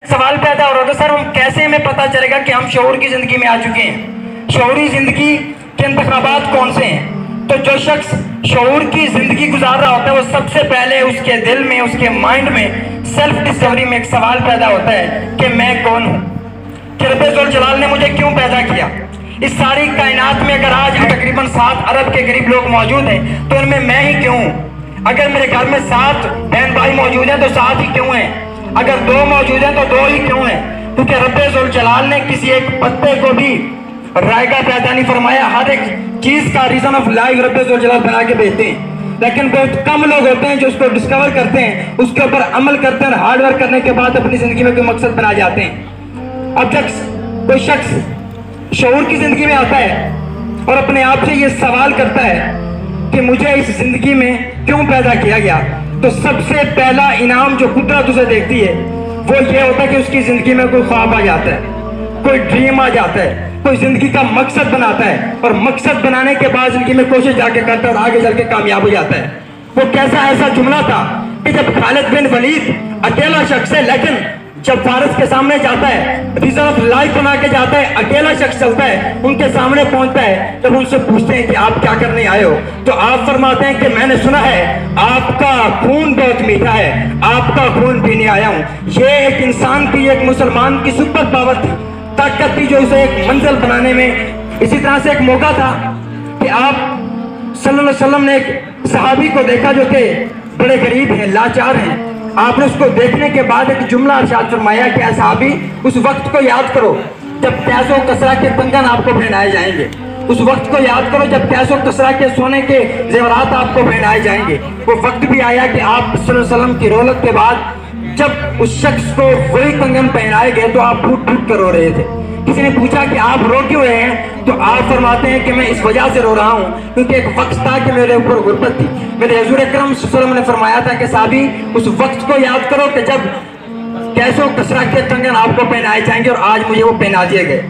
سوال پیدا ہو رہا تھا، سر ہم کیسے ہمیں پتہ چلے گا کہ ہم شعور کی زندگی میں آ چکے ہیں؟ شعوری زندگی کے انتخابات کون سے ہیں؟ تو جو شخص شعور کی زندگی گزار رہا ہوتا ہے وہ سب سے پہلے اس کے دل میں، اس کے مائنڈ میں سیلف ڈسکوری میں ایک سوال پیدا ہوتا ہے کہ میں کون ہوں، کہ رب ذوالجلال نے مجھے کیوں پیدا کیا؟ اس ساری کائنات میں اگر آج تقریباً 7 ارب کے قریب لوگ موجود ہیں تو ان میں ہی کیوں ہوں؟ اگر میرے گھر میں 7 بہن بھائی موجود ہیں تو 7 ہی کیوں ہیں؟ اگر 2 موجود ہیں تو 2 ہی کیوں ہیں؟ کیونکہ رب ذوالجلال نے کسی ایک پتے کو بھی رائگاں پیدا نہیں فرمایا، ہر ایک چیز کا ریزن آف لائف رب ذوالجلال بنا کے بھیجتے ہیں، لیکن بہت کم لوگ ہوتے ہیں جو اس کو ڈسکور کرتے ہیں، اس کے اوپر عمل کرتے ہیں اور ہارڈ ورک کرنے کے بعد اپنی زندگی میں کوئی مقصد بنا جاتے ہیں۔ اب جب کوئی شخص شعور کی زندگی میں آتا ہے اور اپنے آپ سے یہ سوال کرتا ہے کہ مجھے اس زندگی میں کیوں پیدا کیا گیا، تو سب سے پہلا انعام جو قدرت اسے دیکھتی ہے وہ یہ ہوتا ہے کہ اس کی زندگی میں کوئی خواب آ جاتا ہے، کوئی ڈریم آ جاتا ہے، کوئی زندگی کا مقصد بناتا ہے، اور مقصد بنانے کے بعد زندگی میں کوشش جا کے کرتا ہے اور آگے چل کے کامیاب ہو جاتا ہے۔ وہ کیسا ایسا جملہ تھا کہ جب خالد بن ولید اکیلا شخص ہے، لیکن جب فارس کے سامنے جاتا ہے، ریزن آف لائف بنا کے جاتا ہے، اکیلا شخص چلتا ہے، ان کے سامنے پہنچتا ہے، جب ان سے پوچھتے ہیں کہ آپ کیا کرنے آئے ہو تو آپ فرماتے ہیں کہ میں نے سنا ہے آپ کا خون بہت میٹھا ہے، آپ کا خون پینے آیا ہوں۔ یہ ایک انسان کی، ایک مسلمان کی سپر پاور تھی، طاقت تھی جو اسے ایک منزل بنانے میں۔ اسی طرح سے ایک موقع تھا کہ آپ صلی اللہ علیہ وسلم نے ایک صحابی کو دیکھا جو کہ بڑے غریب ہیں، لاچار ہیں۔ آپ نے اس کو دیکھنے کے بعد ایک جملہ ارشاد فرمایا کہ اے صحابی، اس وقت کو یاد کرو جب پیس و کسرہ کے کنگن آپ کو پہنائے جائیں گے، اس وقت کو یاد کرو جب پیس و کسرہ کے سونے کے زیورات آپ کو پہنائے جائیں گے۔ وہ وقت بھی آیا کہ آپ صلی اللہ علیہ وسلم کی رولت کے بعد جب اس شخص کو وہی کنگن پہنائے گئے تو آپ پھوٹ پھوٹ کر رو رہے تھے۔ کسی نے پوچھا کہ آپ رو کیوں رہے ہیں تو آپ فرماتے ہیں کہ میں اس وجہ سے رو رہا ہوں کیونکہ ایک وقت تھا کہ میرے اوپر غربت تھی۔ میرے حضور اکرم صلی اللہ علیہ وسلم نے فرمایا تھا کہ صحابی، اس وقت کو یاد کرو کہ جب کیسو کسرہ کے کنگن آپ کو پہنائے جائیں گے، اور آج مجھے وہ پہنا دیے گئے۔